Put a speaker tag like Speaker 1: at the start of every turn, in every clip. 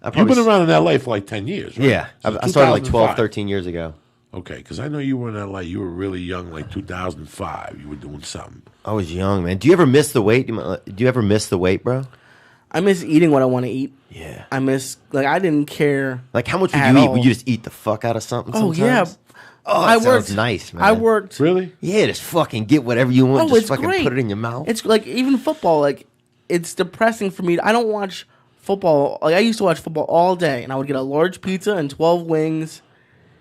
Speaker 1: You've been around in L.A. for like 10 years, right?
Speaker 2: Yeah. I started like 12, 13 years ago.
Speaker 1: Okay, because I know you were in L.A. You were really young, like 2005. You were doing something.
Speaker 2: I was young, man. Do you ever miss the weight? Do you ever miss the weight, bro?
Speaker 3: I miss eating what I want to eat.
Speaker 2: Yeah.
Speaker 3: I miss, like, I didn't care.
Speaker 2: Like, how much would you eat? Would you just eat the fuck out of something sometimes?
Speaker 3: Yeah.
Speaker 2: Oh, that sounds nice, man.
Speaker 3: I worked.
Speaker 1: Really?
Speaker 2: Yeah, just fucking get whatever you want. Just fucking put it in your mouth.
Speaker 3: It's like, even football, like, it's depressing for me. I don't watch football. Like, I used to watch football all day, and I would get a large pizza and 12 wings,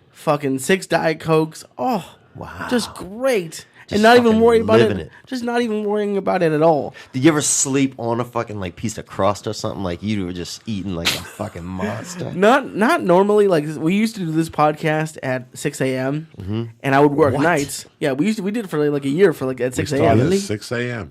Speaker 3: fucking 6 Diet Cokes. Oh, wow. Just great. And not even worried about it. Just not even worrying about it at all.
Speaker 2: Did you ever sleep on a fucking like piece of crust or something? Like you were just eating like a fucking monster.
Speaker 3: Not normally. Like we used to do this podcast at 6 a.m. And I would work nights. Yeah, we did it for like a year for like at 6 a.m.
Speaker 1: Really? 6 a.m.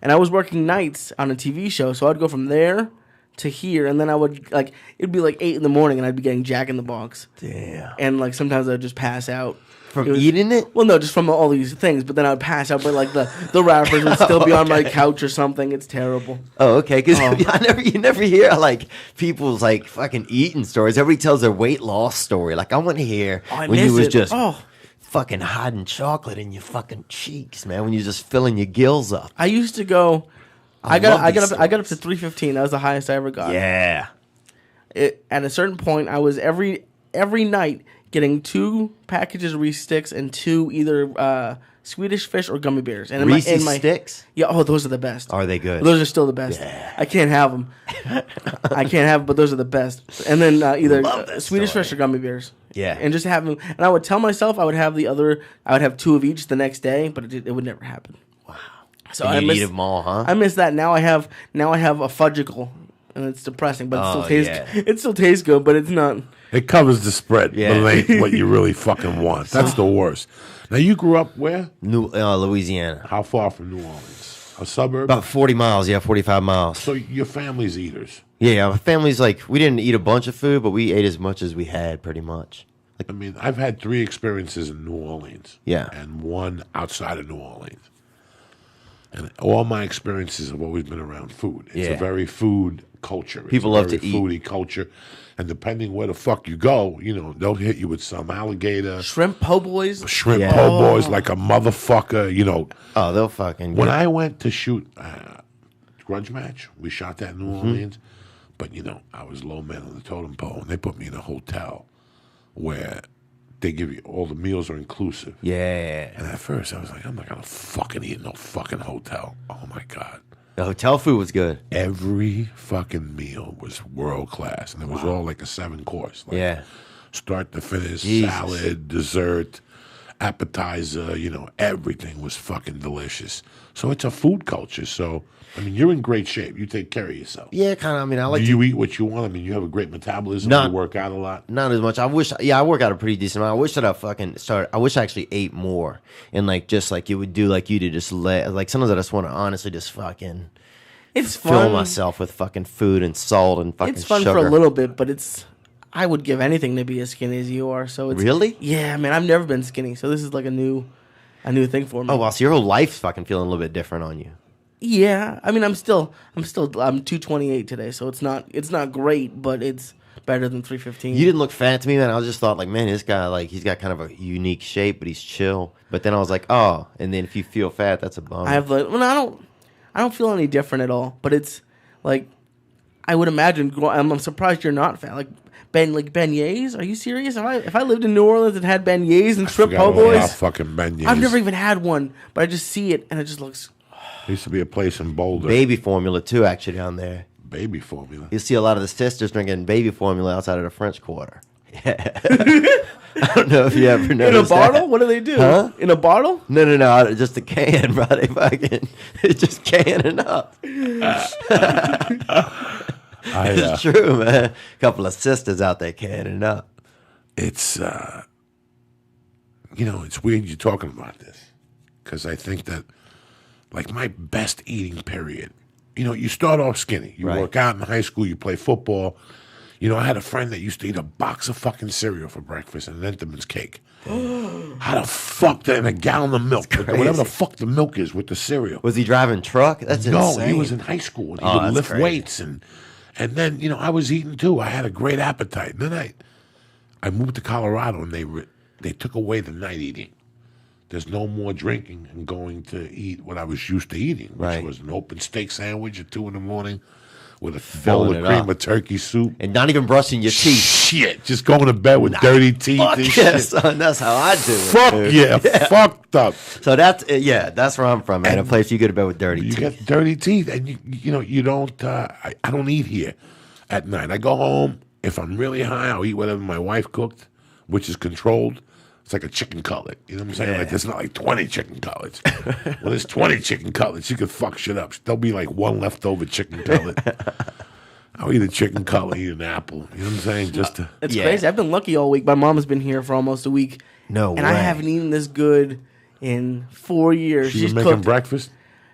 Speaker 3: And I was working nights on a TV show, so I'd go from there to here, and then I would like it'd be like 8 in the morning, and I'd be getting Jack in the Box.
Speaker 2: Damn.
Speaker 3: And like sometimes I'd just pass out.
Speaker 2: From eating it?
Speaker 3: Well, no, just from all these things. But then I would pass out, but like the wrappers would still be on my couch or something. It's terrible.
Speaker 2: Oh, okay. Because you never hear like people's like fucking eating stories. Everybody tells their weight loss story. Like I want to hear when you was just fucking hiding chocolate in your fucking cheeks, man. When you're just filling your gills up.
Speaker 3: I used to go. I got up to 315. That was the highest I ever got.
Speaker 2: Yeah.
Speaker 3: At a certain point, I was every night getting 2 packages of Reese sticks and 2 either Swedish fish or gummy bears. And
Speaker 2: Reese sticks?
Speaker 3: Yeah, those are the best.
Speaker 2: Are they good?
Speaker 3: Those are still the best. Yeah. I can't have them. But those are the best. And then either Swedish fish or gummy bears.
Speaker 2: Yeah.
Speaker 3: And just have them. And I would tell myself I would have 2 of each the next day, but it would never happen.
Speaker 2: Wow.
Speaker 3: So
Speaker 2: I eat them all, huh?
Speaker 3: I miss that. Now I have a fudgicle, and it's depressing, but it still tastes good, but it's not.
Speaker 1: It covers the spread, but it ain't what you really fucking want. That's the worst. Now, you grew up where?
Speaker 2: Louisiana.
Speaker 1: How far from New Orleans? A suburb?
Speaker 2: About 40 miles, 45 miles.
Speaker 1: So your family's eaters?
Speaker 2: Yeah, our family's like, we didn't eat a bunch of food, but we ate as much as we had, pretty much.
Speaker 1: I mean, I've had 3 experiences in New Orleans.
Speaker 2: Yeah.
Speaker 1: And 1 outside of New Orleans. And all my experiences have always been around food. It's a very food culture.
Speaker 2: People love to eat.
Speaker 1: Foodie culture. And depending where the fuck you go, they'll hit you with some alligator.
Speaker 3: Shrimp po' boys.
Speaker 1: Shrimp po' boys like a motherfucker,
Speaker 2: Oh, they'll fucking...
Speaker 1: When I went to shoot Grudge Match, we shot that in New Orleans. But, I was low man on the totem pole. And they put me in a hotel where they give you... all the meals are inclusive.
Speaker 2: Yeah.
Speaker 1: And at first, I was like, I'm not going to fucking eat in no fucking hotel. Oh, my God.
Speaker 2: The hotel food was good.
Speaker 1: Every fucking meal was world class, and it was all like a 7-course. Like start to finish, salad, dessert, appetizer. Everything was fucking delicious. So it's a food culture. So I mean, you're in great shape. You take care of yourself.
Speaker 2: Yeah, kind of. I mean, I like.
Speaker 1: Do you eat what you want? I mean, you have a great metabolism. You work out a lot.
Speaker 2: Not as much. I wish. Yeah, I work out a pretty decent amount. I wish that I fucking started. I wish I actually ate more and like just like you would do, like you did, just like sometimes I just want to honestly just fucking.
Speaker 3: It's
Speaker 2: fill
Speaker 3: fun.
Speaker 2: myself with fucking food and salt and fucking.
Speaker 3: It's fun
Speaker 2: sugar.
Speaker 3: for a little bit, but it's. I would give anything to be as skinny as you are. So it's
Speaker 2: really.
Speaker 3: Yeah, man. I've never been skinny, so this is like a new thing for me.
Speaker 2: Oh wow! So your whole life's fucking feeling a little bit different on you.
Speaker 3: Yeah, I mean, I'm 228 today, so it's not great, but it's better than 315.
Speaker 2: You didn't look fat to me, man. I just thought, like, man, this guy, like, he's got kind of a unique shape, but he's chill. But then I was like, oh, and then if you feel fat, that's a bummer.
Speaker 3: I don't feel any different at all. But it's like, I would imagine. I'm surprised you're not fat. Like beignets? Are you serious? If I lived in New Orleans and had beignets and shrimp po' boys,
Speaker 1: fucking beignets.
Speaker 3: I've never even had one, but I just see it and it just looks.
Speaker 1: There used to be a place in Boulder.
Speaker 2: Baby formula, too, actually, down there.
Speaker 1: Baby formula?
Speaker 2: You see a lot of the sisters drinking baby formula outside of the French Quarter. Yeah. I don't know if you ever noticed
Speaker 3: In a bottle?
Speaker 2: that.
Speaker 3: What do they do?
Speaker 2: Huh?
Speaker 3: In a bottle?
Speaker 2: No. Just a can, bro. It's just canning up. It's true, man. A couple of sisters out there canning up.
Speaker 1: It's, it's weird you're talking about this. Because I think that like my best eating period. You start off skinny. You work out in high school. You play football. I had a friend that used to eat a box of fucking cereal for breakfast and an Entenmann's cake. How the fuck and a gallon of milk, whatever the fuck the milk is with the cereal.
Speaker 2: Was he driving truck? That's insane.
Speaker 1: No, he was in high school and he would lift weights and And then, I was eating too. I had a great appetite. And then I moved to Colorado, and they took away the night eating. There's no more drinking and going to eat what I was used to eating, which was an open steak sandwich at 2 a.m. with a bowl of cream of turkey soup.
Speaker 2: And not even brushing your teeth.
Speaker 1: Shit, just going to bed with dirty teeth and
Speaker 2: shit.
Speaker 1: Son,
Speaker 2: that's how I do it.
Speaker 1: Fuck yeah, fucked up.
Speaker 2: So that's where I'm from, man. A place you go to bed with dirty teeth.
Speaker 1: You get dirty teeth, and you don't. I don't eat here at night. I go home. If I'm really high, I'll eat whatever my wife cooked, which is controlled. It's like a chicken cutlet. You know what I'm saying? Like there's not like 20 chicken cutlets. Well, there's 20 chicken cutlets. You could fuck shit up. There'll be like one leftover chicken cutlet. I'll eat a chicken cutlet, eat an apple. You know what I'm saying?
Speaker 3: It's crazy. I've been lucky all week. My mom's been here for almost a week.
Speaker 2: No way.
Speaker 3: And I haven't eaten this good in 4 years.
Speaker 1: She's making breakfast?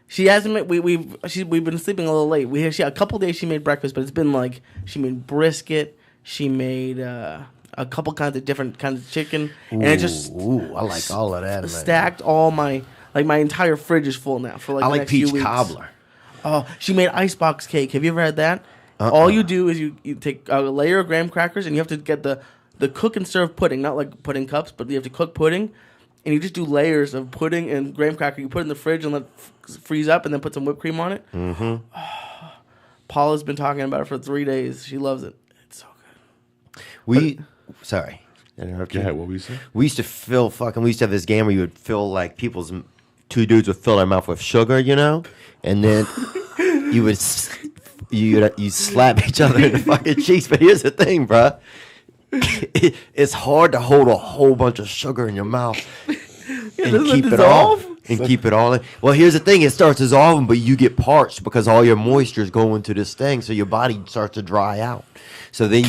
Speaker 3: She hasn't made. We've been sleeping a little late. A couple days she made breakfast, but it's been like she made brisket. She made a couple kinds of different kinds of chicken, and it just
Speaker 2: I like all of that.
Speaker 3: Stacked all my entire fridge is full now for like the next few weeks.
Speaker 2: I like peach cobbler.
Speaker 3: Oh, she made icebox cake. Have you ever had that? All you do is you take a layer of graham crackers, and you have to get the cook and serve pudding, not like pudding cups, but you have to cook pudding, and you just do layers of pudding and graham cracker. You put it in the fridge and let it freeze up, and then put some whipped cream on it.
Speaker 2: Mm-hmm.
Speaker 3: Oh, Paula's been talking about it for 3 days. She loves it. It's so good.
Speaker 2: Sorry.
Speaker 1: Yeah, what were you saying?
Speaker 2: We used to have this game where you would fill, like, two dudes would fill their mouth with sugar, and then you slap each other in the fucking cheeks. But here's the thing, bro. It's hard to hold a whole bunch of sugar in your mouth and keep it all. And keep it all in. Well, here's the thing. It starts dissolving, but you get parched because all your moisture is going to this thing, so your body starts to dry out. So then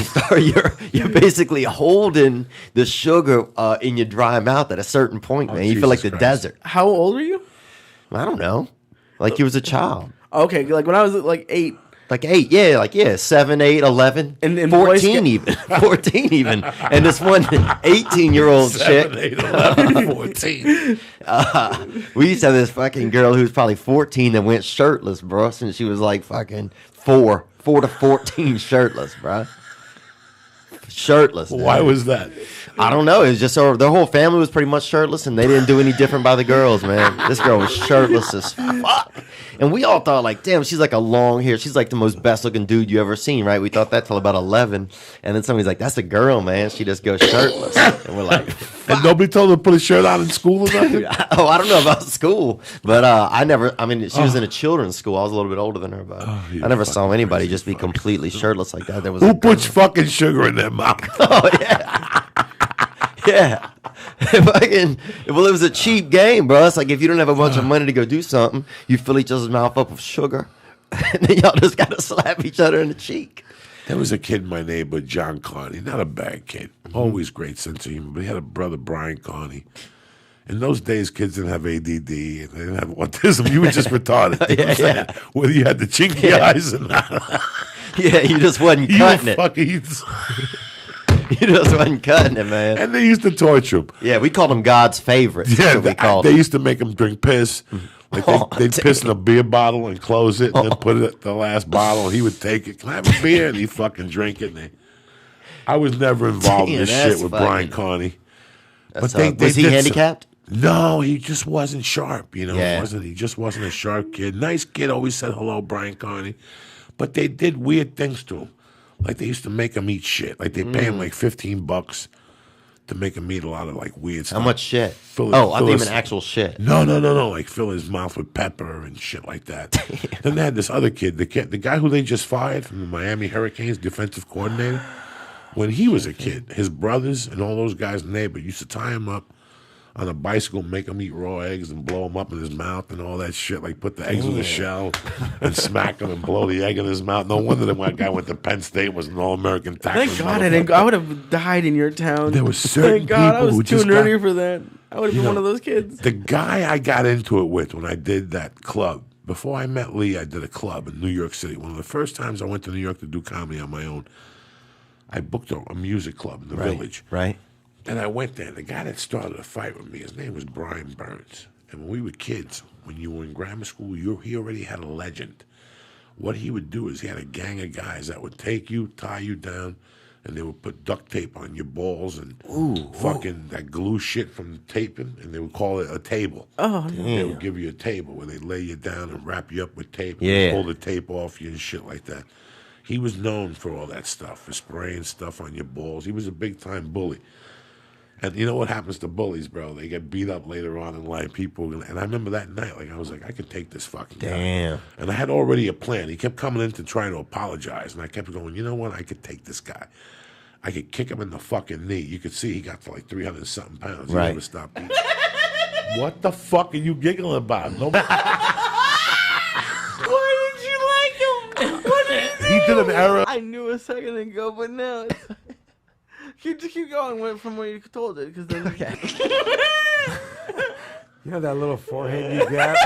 Speaker 2: you're basically holding the sugar in your dry mouth at a certain point, man. You feel like the desert.
Speaker 3: How old are you?
Speaker 2: I don't know. Like you was a child.
Speaker 3: Okay, like when I was like 8.
Speaker 2: Like 8, yeah, 7, 8, 11, and 14 even. 14 even. And this one 18-year-old chick.
Speaker 1: 7, 8, 11, 14.
Speaker 2: We used to have this fucking girl who was probably 14 that went shirtless, bro, since she was like fucking 4 to 14 shirtless, bro. Shirtless.
Speaker 1: Why was that?
Speaker 2: I don't know. It was just their whole family was pretty much shirtless, and they didn't do any different by the girls, man. This girl was shirtless as fuck. And we all thought, like, damn, she's like a long hair. She's like the most best-looking dude you ever seen, right? We thought that till about 11. And then somebody's like, that's a girl, man. She just goes shirtless. And we're like, fuck.
Speaker 1: And nobody told her to put a shirt on in school or nothing?
Speaker 2: I don't know about school. But she was in a children's school. I was a little bit older than her, but I never saw anybody just be completely shirtless like that.
Speaker 1: Who puts fucking sugar in their mouth?
Speaker 2: Oh, yeah. Yeah. It was a cheap game, bro. It's like if you don't have a bunch of money to go do something, you fill each other's mouth up with sugar, and then y'all just got to slap each other in the cheek.
Speaker 1: There was a kid in my neighborhood, John Carney. Not a bad kid. Always great sense of humor. But he had a brother, Brian Carney. In those days, kids didn't have ADD. And they didn't have autism. You were just retarded.
Speaker 2: Yeah.
Speaker 1: Whether you had the chinky eyes or not.
Speaker 2: Yeah, you just wasn't cutting it. You just wasn't cutting it, man.
Speaker 1: And they used to torture him.
Speaker 2: Yeah, we called him God's favorite.
Speaker 1: Yeah, they used to make him drink piss. Like they'd piss in a beer bottle and close it, and then put it at the last bottle. He would take it. Can I have a beer? And he'd fucking drink it. I was never involved in this shit with Brian Carney.
Speaker 2: But was he handicapped?
Speaker 1: No, he just wasn't sharp.
Speaker 2: Yeah.
Speaker 1: He just wasn't a sharp kid. Nice kid. Always said hello, Brian Carney. But they did weird things to him. Like they used to make him eat shit. Like they pay him like $15 to make him eat a lot of like weird stuff.
Speaker 2: How much shit? I thought you meant actual shit.
Speaker 1: No. Like fill his mouth with pepper and shit like that. Then they had this other kid, the guy who they just fired from the Miami Hurricanes, defensive coordinator. When he was a kid, his brothers and all those guys' neighbors used to tie him up on a bicycle, make him eat raw eggs and blow him up in his mouth and all that shit. Like put the eggs in the shell and smack him and blow the egg in his mouth. No wonder that guy went to Penn State, was an All-American tackler.
Speaker 3: Thank God I didn't go. I would have died in your town.
Speaker 1: There was certain
Speaker 3: Thank God I was
Speaker 1: who
Speaker 3: too
Speaker 1: just
Speaker 3: nerdy for that. I would have been one of those kids.
Speaker 1: The guy I got into it with when I did that club, before I met Lee, I did a club in New York City. One of the first times I went to New York to do comedy on my own, I booked a music club in the Village.
Speaker 2: Right.
Speaker 1: And I went there. The guy that started a fight with me, his name was Brian Burns. And when we were kids, when you were in grammar school, he already had a legend. what he would do is he had a gang of guys that would take you, tie you down, and they would put duct tape on your balls and that glue shit from the taping, and they would call it a table.
Speaker 3: Oh,
Speaker 1: damn. They would give you a table where they lay you down and wrap you up with tape,
Speaker 2: Yeah.
Speaker 1: pull the tape off you and shit like that. He was known for all that stuff, for spraying stuff on your balls. He was a big-time bully. And you know what happens to bullies, bro? They get beat up later on in life. And I remember that night, like I was like, I could take this fucking guy. And I had already a plan. He kept coming in to try to apologize, and I kept going, you know what? I could take this guy. I could kick him in the fucking knee. You could see he got to like 300-something pounds. He never stopped beating. What the fuck are you giggling about? Nobody.
Speaker 3: Why did you like him? What did he do?
Speaker 1: He did an error.
Speaker 3: I knew a second ago, but now keep going from where you told it, because then.
Speaker 4: You know that little forehead you got?